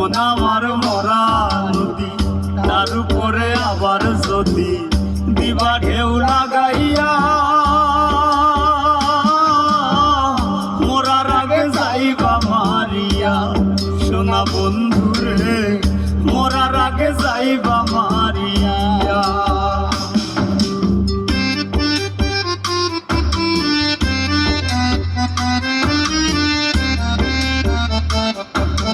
মন আমার মরা নদী, তার উপরে আবার যদি দিবা ঢেউ লাগাইয়া, মোরার আগে যাইবা মারিয়া। সোনা বন্ধুরে মোরার আগে যাইবা মারিয়া।